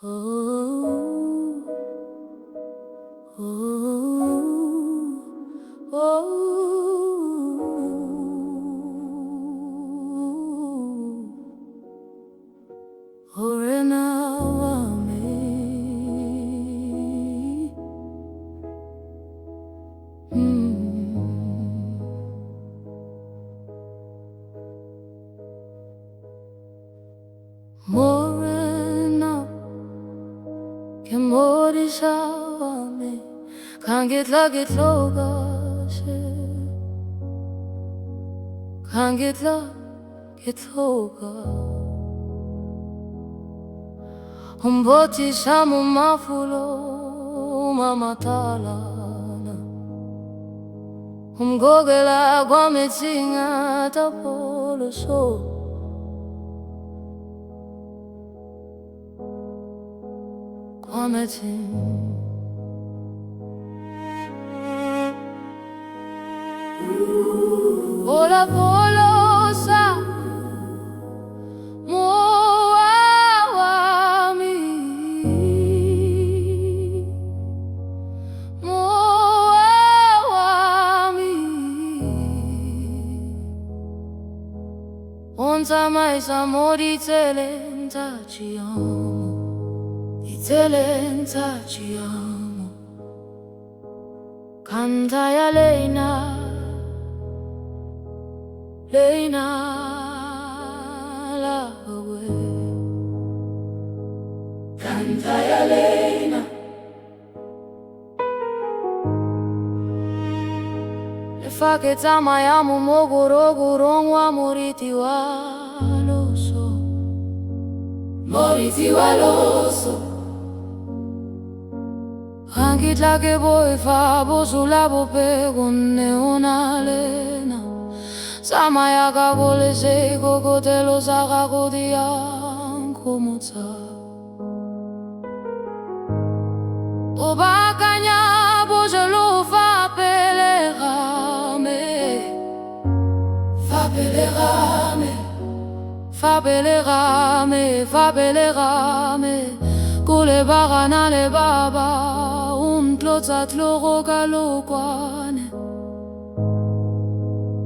Oh, oh, oh, Orena wami, Morena, que morisha wami, kangitla gitlogashe, kangitla gitloga. Umboti shamu mafulo mamatalana, umgogela gwamitsinga tapolo so. Ola polosa moawami, moawami. Onza mais amor itelenta ci amo, itelenta ci amo. Canta ya Leina, Leina la we. Canta ya Leina, le fa che t'amaiamo mogorogorongwa moriti waloso, moriti waloso. Angitla che voi fabo sulla bope con neonalena, Samaya kabole se kokotelo saka kodian komotsa. Obakanya bojelo fa pelerame, fa pelerame, fa pelerame, fa pelerame. Kule barana le baba, plotsa tloro kalokwane.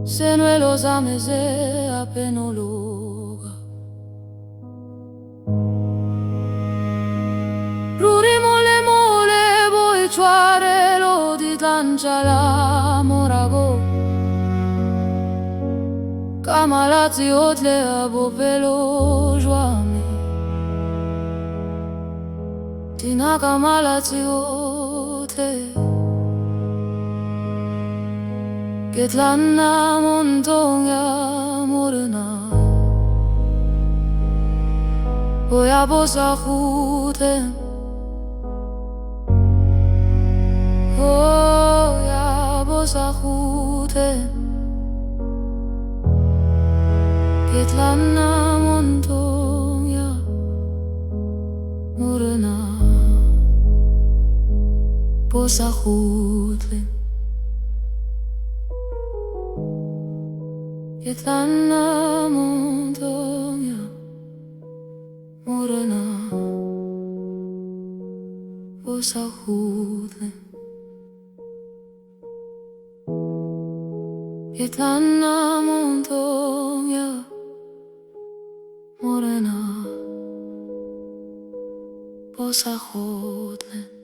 Senuelo zameze apenologa. Ruri mole mole boi chuarelo di tanchala morago. Kamalati otle abopelo joami. Tina kamalati otle. Ketlana montonga morena, Oya bosa khuten, Oya bosa khuten. Ketlana montonga morena, bosa khuten. Ketlana montonga morena, bosa khuten. Ketlana montonga morena, bosa khuten.